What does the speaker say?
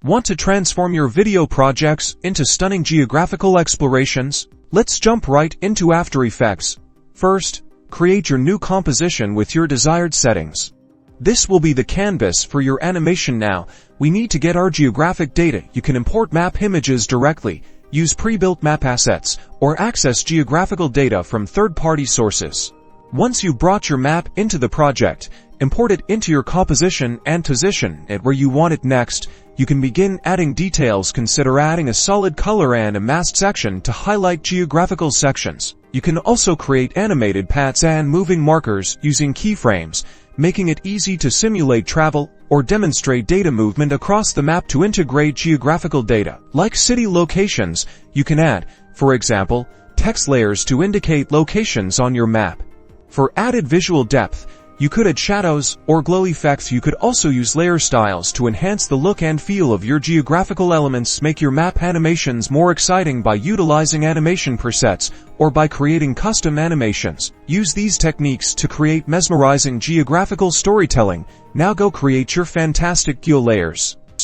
Want to transform your video projects into stunning geographical explorations? Let's jump right into After Effects. First, create your new composition with your desired settings. This will be the canvas for your animation. Now, we need to get our geographic data. You can import map images directly, use pre-built map assets, or access geographical data from third-party sources. Once you've brought your map into the project, import it into your composition and position it where you want it. Next, you can begin adding details. Consider adding a solid color and a masked section to highlight geographical sections. You can also create animated paths and moving markers using keyframes, making it easy to simulate travel or demonstrate data movement across the map. To integrate geographical data, like city locations, you can add, for example, text layers to indicate locations on your map. For added visual depth, you could add shadows or glow effects. You could also use layer styles to enhance the look and feel of your geographical elements. Make your map animations more exciting by utilizing animation presets or by creating custom animations. Use these techniques to create mesmerizing geographical storytelling. Now go create your fantastic geo layers.